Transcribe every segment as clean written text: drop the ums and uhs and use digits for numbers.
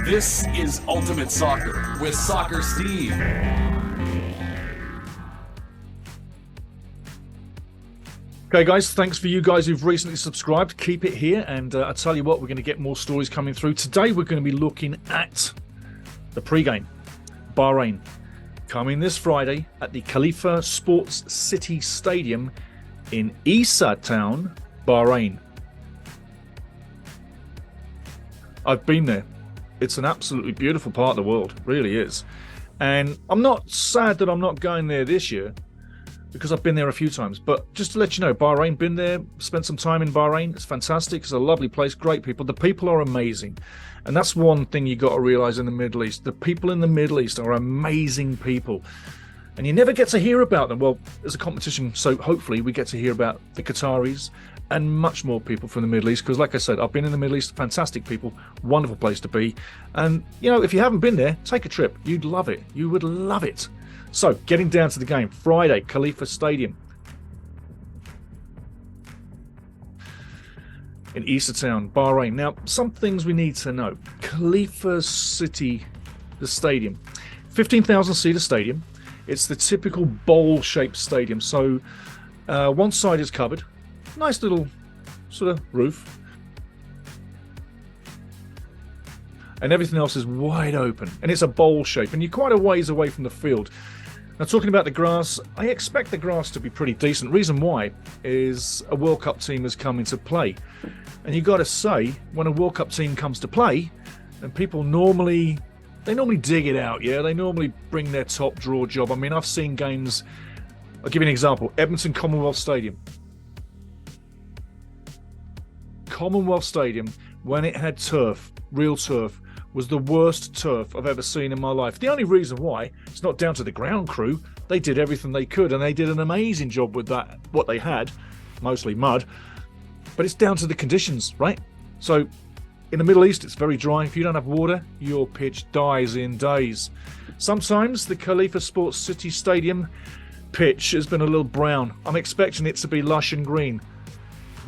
This is Ultimate Soccer with Soccer Steve. Okay, guys, thanks for you guys who've recently subscribed. Keep it here, and I tell you what, we're going to get more stories coming through. Today, we're going to be looking at the pre-game. Bahrain, coming this Friday at the Khalifa Sports City Stadium in Isa Town, Bahrain. I've been there. It's an absolutely beautiful part of the world, it really is. And I'm not sad that I'm not going there this year, because I've been there a few times. But just to let you know, Bahrain, been there, spent some time in Bahrain. It's fantastic. It's a lovely place, great people. The people are amazing. And that's one thing you got to realize in the Middle East. The people in the Middle East are amazing people. And you never get to hear about them. Well, there's a competition, so hopefully we get to hear about the Qataris and much more people from the Middle East. Because like I said, I've been in the Middle East, fantastic people, wonderful place to be. And, you know, if you haven't been there, take a trip. You'd love it. You would love it. So, getting down to the game, Friday, Khalifa Stadium in Isa Town, Bahrain. Now, some things we need to know. Khalifa City, the stadium, 15,000-seater stadium. It's the typical bowl-shaped stadium. So, one side is covered, nice little sort of roof, and everything else is wide open, and it's a bowl shape, and you're quite a ways away from the field. Now, talking about the grass, I expect the grass to be pretty decent. Reason why is a World Cup team has come into play. And you got to say, when a World Cup team comes to play, and people normally dig it out, yeah? They normally bring their top draw job. I mean, I've seen games, I'll give you an example, Edmonton Commonwealth Stadium. Commonwealth Stadium, when it had turf, real turf, was the worst turf I've ever seen in my life. The only reason why, it's not down to the ground crew. They did everything they could, and they did an amazing job with that, what they had, mostly mud. But it's down to the conditions, right? So, in the Middle East, it's very dry. If you don't have water, your pitch dies in days. Sometimes the Khalifa Sports City Stadium pitch has been a little brown. I'm expecting it to be lush and green.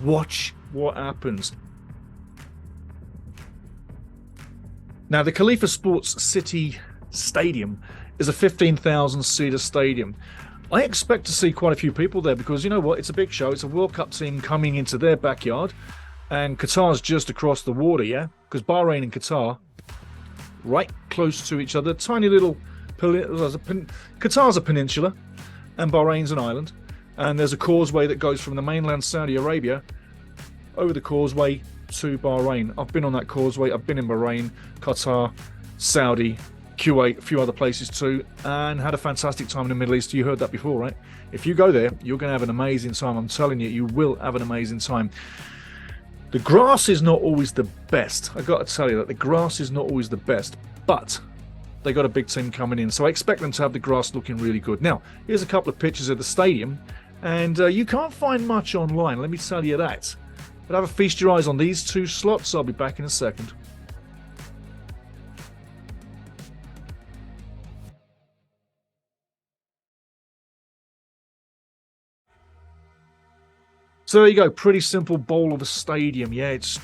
Watch what happens. Now, the Khalifa Sports City Stadium is a 15,000-seater stadium. I expect to see quite a few people there because, you know what, it's a big show. It's a World Cup team coming into their backyard, and Qatar's just across the water, yeah? Because Bahrain and Qatar, right close to each other, tiny little... Qatar's a peninsula, and Bahrain's an island, and there's a causeway that goes from the mainland Saudi Arabia over the causeway to Bahrain. I've been on that causeway. I've been in Bahrain, Qatar, Saudi, Kuwait, a few other places too, and had a fantastic time in the Middle East. You heard that before, right? If you go there, you're going to have an amazing time. I'm telling you, you will have an amazing time. The grass is not always the best. I've got to tell you that the grass is not always the best, but they got a big team coming in, so I expect them to have the grass looking really good. Now, here's a couple of pictures of the stadium, and you can't find much online, let me tell you that. But have a feast your eyes on these two slots. I'll be back in a second. So there you go, pretty simple bowl of a stadium. Yeah, it's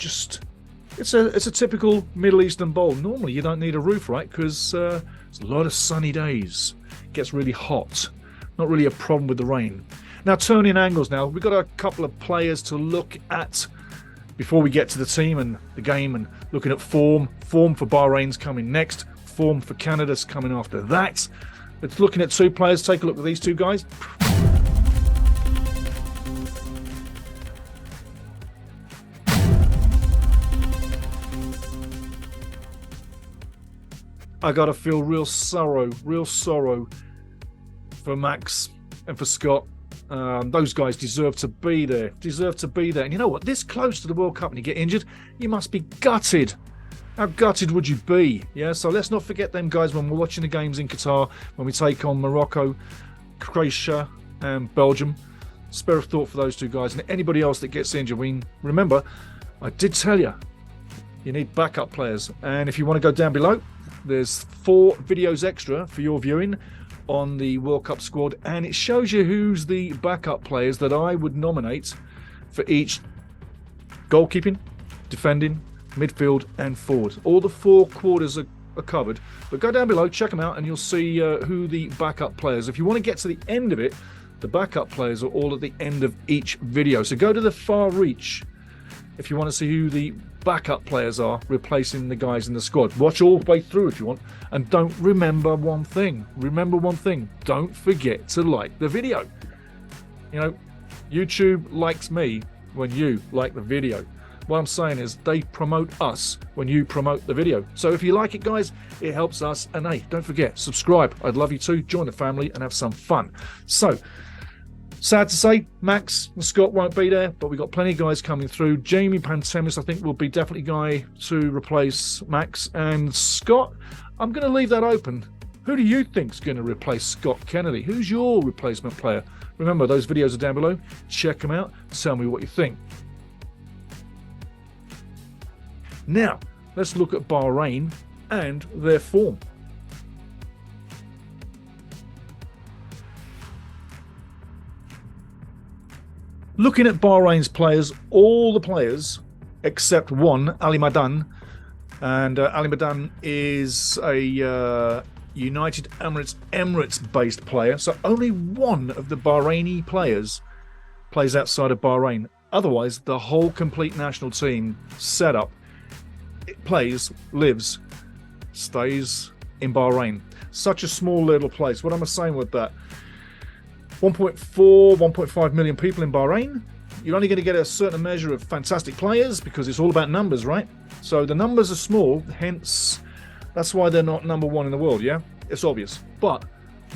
a typical Middle Eastern bowl. Normally you don't need a roof, right? Because it's a lot of sunny days. It gets really hot. Not really a problem with the rain. Now, turning angles now. We've got a couple of players to look at before we get to the team and the game, and looking at form. Form for Bahrain's coming next. Form for Canada's coming after that. But looking at two players, take a look at these two guys. I gotta feel real sorrow for Max and for Scott. Those guys deserve to be there. And you know what? This close to the World Cup and you get injured, you must be gutted. How gutted would you be? Yeah, so let's not forget them guys when we're watching the games in Qatar, when we take on Morocco, Croatia and Belgium. Spare a thought for those two guys and anybody else that gets injured. Remember, I did tell you, you need backup players. And if you want to go down below, there's 4 videos extra for your viewing on the World Cup squad, and it shows you who's the backup players that I would nominate for each goalkeeping, defending, midfield, and forward. All the 4 quarters are covered. But go down below, check them out, and you'll see who the backup players. If you want to get to the end of it, the backup players are all at the end of each video. So go to the far reach if you want to see who the backup players are replacing the guys in the squad. Watch all the way through if you want. And don't remember one thing. Remember one thing. Don't forget to like the video. You know, YouTube likes me when you like the video. What I'm saying is they promote us when you promote the video. So if you like it, guys, it helps us. And hey, don't forget, subscribe. I'd love you to join the family and have some fun. So, sad to say, Max and Scott won't be there, but we've got plenty of guys coming through. Jamie Pantemis, I think, will be definitely guy to replace Max. And Scott, I'm going to leave that open. Who do you think's going to replace Scott Kennedy? Who's your replacement player? Remember, those videos are down below. Check them out. Tell me what you think. Now, let's look at Bahrain and their form. Looking at Bahrain's players, all the players except one, Ali Madan, and Ali Madan is a United Emirates-based player, so only one of the Bahraini players plays outside of Bahrain. Otherwise, the whole complete national team setup, it plays, lives, stays in Bahrain. Such a small little place. What am I saying with that? 1.4, 1.5 million people in Bahrain. You're only going to get a certain measure of fantastic players because it's all about numbers, right? So the numbers are small, hence that's why they're not number 1 in the world, yeah? It's obvious. But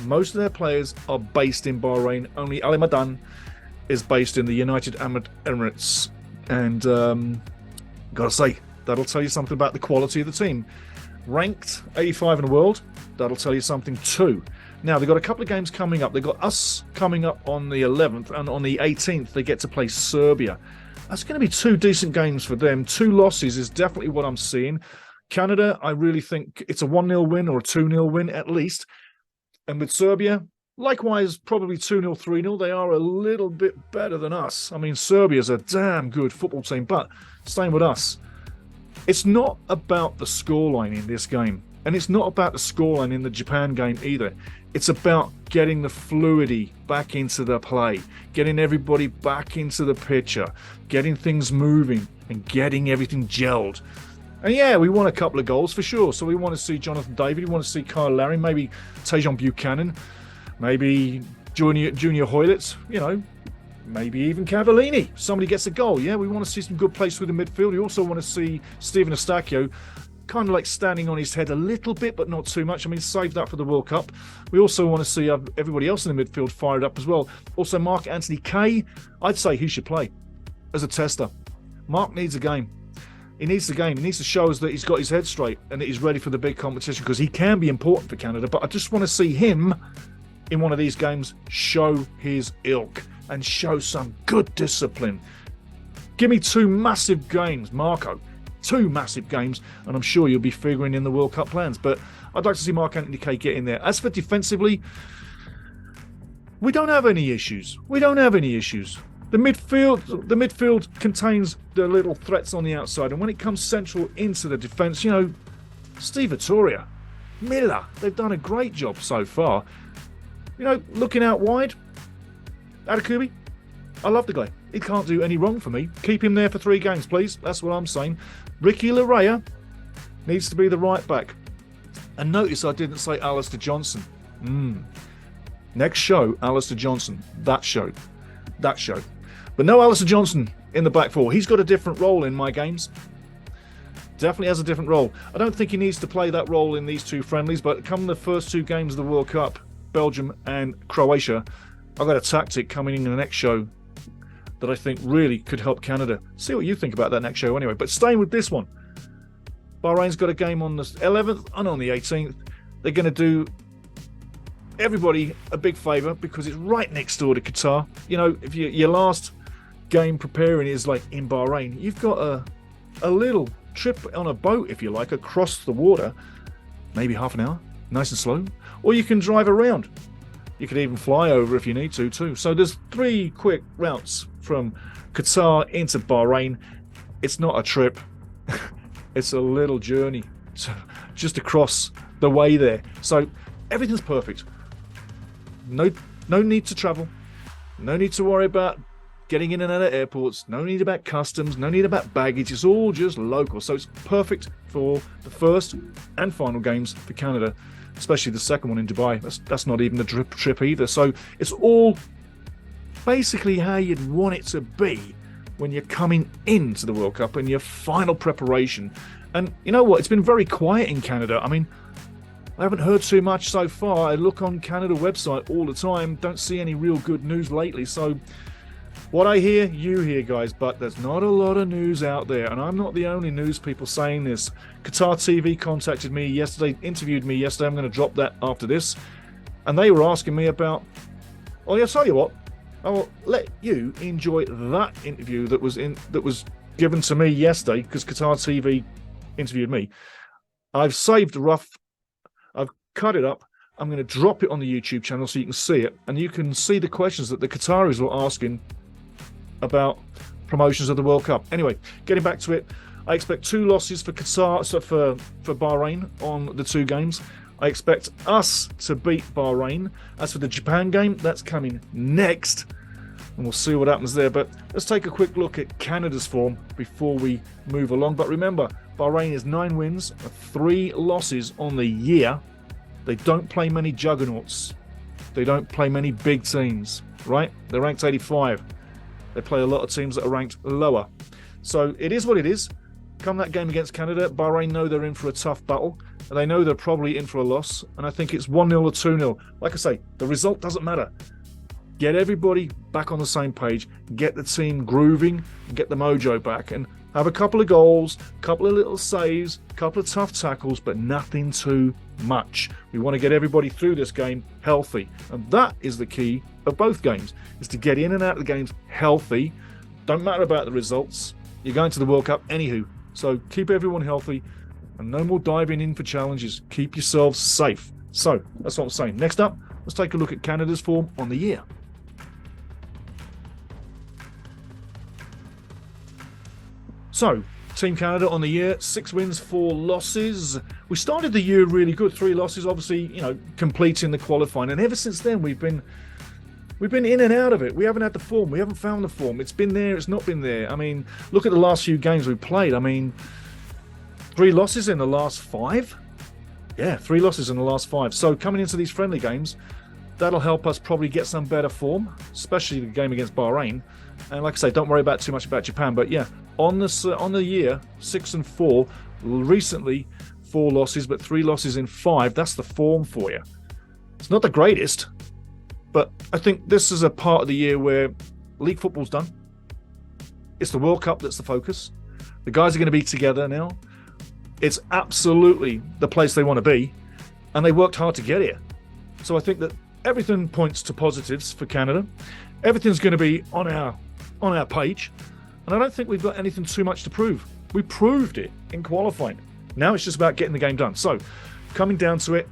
most of their players are based in Bahrain. Only Ali Madan is based in the United Emirates. And gotta say, that'll tell you something about the quality of the team. Ranked 85 in the world, that'll tell you something too. Now, they've got a couple of games coming up. They've got us coming up on the 11th, and on the 18th, they get to play Serbia. That's going to be 2 decent games for them. 2 losses is definitely what I'm seeing. Canada, I really think it's a 1-0 win or a 2-0 win at least. And with Serbia, likewise, probably 2-0, 3-0. They are a little bit better than us. I mean, Serbia's a damn good football team, but same with us. It's not about the scoreline in this game. And it's not about the scoreline in the Japan game either. It's about getting the fluidity back into the play, getting everybody back into the picture, getting things moving and getting everything gelled. And yeah, we want a couple of goals for sure. So we want to see Jonathan David, we want to see Kyle Larry, maybe Tejan Buchanan, maybe Junior Hoylett, you know, maybe even Cavallini. Somebody gets a goal. Yeah, we want to see some good plays through the midfield. We also want to see Steven Eustáquio kind of like standing on his head a little bit, but not too much. I mean, save that for the World Cup. We also want to see everybody else in the midfield fired up as well. Also, Mark Anthony Kaye, I'd say he should play as a tester. Mark needs a game. He needs the game. He needs to show us that he's got his head straight and that he's ready for the big competition, because he can be important for Canada. But I just want to see him in one of these games show his ilk and show some good discipline. Give me 2 massive games, Marco. 2 massive games, and I'm sure you'll be figuring in the World Cup plans. But I'd like to see Mark Anthony Kaye get in there. As for defensively, we don't have any issues. The midfield contains the little threats on the outside, and when it comes central into the defence, you know, Steve Vittoria, Miller, they've done a great job so far. You know, looking out wide, ADDICTIVE, I love the guy. He can't do any wrong for me. Keep him there for 3 games, please. That's what I'm saying. Ricky Larea needs to be the right back. And notice I didn't say Alistair Johnson. Next show, Alistair Johnson. That show. But no Alistair Johnson in the back 4. He's got a different role in my games. Definitely has a different role. I don't think he needs to play that role in these 2 friendlies, but come the first 2 games of the World Cup, Belgium and Croatia, I've got a tactic coming in the next show that I think really could help Canada. See what you think about that next show anyway. But staying with this one, Bahrain's got a game on the 11th and on the 18th. They're going to do everybody a big favour because it's right next door to Qatar. You know, if your last game preparing is like in Bahrain, you've got a little trip on a boat, if you like, across the water, maybe half an hour, nice and slow, or you can drive around. You could even fly over if you need to too. So there's 3 quick routes from Qatar into Bahrain. It's not a trip. It's a little journey just across the way there. So everything's perfect. No need to travel. No need to worry about getting in and out of airports. No need about customs. No need about baggage. It's all just local. So it's perfect for the first and final games for Canada, especially the second one in Dubai. That's not even a trip either. So it's all basically how you'd want it to be when you're coming into the World Cup and your final preparation. And you know what? It's been very quiet in Canada. I mean, I haven't heard too much so far. I look on Canada website all the time. Don't see any real good news lately. So what I hear, you hear, guys, but there's not a lot of news out there. And I'm not the only news people saying this. Qatar TV contacted me yesterday, interviewed me yesterday. I'm going to drop that after this. And they were asking me about, oh, yeah, I'll tell you what, I'll let you enjoy that interview that was given to me yesterday, because Qatar TV interviewed me. I've saved I've cut it up. I'm going to drop it on the YouTube channel so you can see it, and you can see the questions that the Qataris were asking about promotions of the World Cup. Anyway, getting back to it, I expect 2 losses for Qatar, so for Bahrain on the 2 games. I expect us to beat Bahrain. As for the Japan game, that's coming next, and we'll see what happens there. But let's take a quick look at Canada's form before we move along. But remember, Bahrain is 9 wins, 3 losses on the year. They don't play many juggernauts. They don't play many big teams, right? They're ranked 85. They play a lot of teams that are ranked lower. So it is what it is. Come that game against Canada, Bahrain know they're in for a tough battle, and they know they're probably in for a loss, and I think it's 1-0 or 2-0. Like I say, the result doesn't matter. Get everybody back on the same page, get the team grooving, and get the mojo back, and have a couple of goals, couple of little saves, couple of tough tackles, but nothing too much. We want to get everybody through this game healthy, and that is the key of both games, is to get in and out of the games healthy. Don't matter about the results. You're going to the World Cup anywho. So keep everyone healthy and no more diving in for challenges. Keep yourselves safe. So that's what I'm saying. Next up, let's take a look at Canada's form on the year. So, Team Canada on the year, 6 wins, 4 losses. We started the year really good, 3 losses, obviously, completing the qualifying. And ever since then, we've been in and out of it. We haven't had the form. We haven't found the form. It's been there. It's not been there. I mean, look at the last few games we played. I mean, 3 losses in the last 5. Yeah, 3 losses in the last 5. So coming into these friendly games, that'll help us probably get some better form, especially the game against Bahrain. And like I say, don't worry about too much about Japan. But yeah, on the year, 6-4. Recently, 4 losses, but 3 losses in 5. That's the form for you. It's not the greatest. But I think this is a part of the year where league football's done. It's the World Cup that's the focus. The guys are going to be together now. It's absolutely the place they want to be. And they worked hard to get here. So I think that everything points to positives for Canada. Everything's going to be on our page. And I don't think we've got anything too much to prove. We proved it in qualifying. Now it's just about getting the game done. So coming down to it,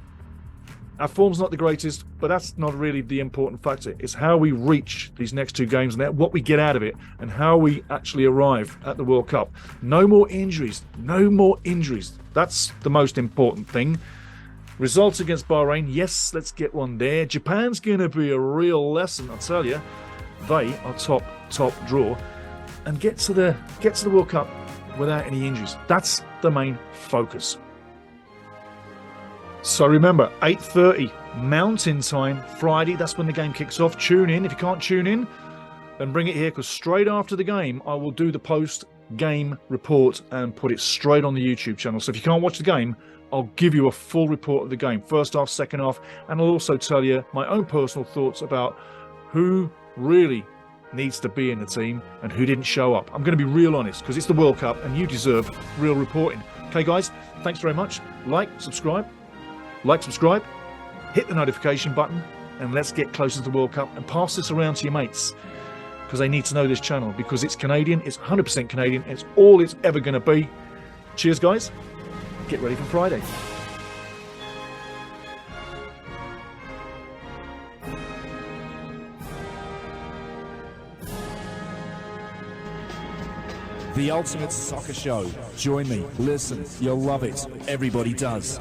our form's not the greatest, but that's not really the important factor. It's how we reach these next 2 games and what we get out of it and how we actually arrive at the World Cup. No more injuries. No more injuries. That's the most important thing. Results against Bahrain. Yes, let's get one there. Japan's going to be a real lesson, I'll tell you. They are top draw. And get to the World Cup without any injuries. That's the main focus. So remember, 8:30 Mountain Time, Friday. That's when the game kicks off. Tune in. If you can't tune in, then bring it here, because straight after the game, I will do the post-game report and put it straight on the YouTube channel. So if you can't watch the game, I'll give you a full report of the game, first half, second half, and I'll also tell you my own personal thoughts about who really needs to be in the team and who didn't show up. I'm going to be real honest, because it's the World Cup and you deserve real reporting. Okay, guys, thanks very much. Like, subscribe, hit the notification button, and let's get closer to the World Cup and pass this around to your mates, because they need to know this channel, because it's Canadian, it's 100% Canadian, it's all it's ever going to be. Cheers, guys. Get ready for Friday. the ultimate soccer show. Join me, listen, you'll love it. Everybody does.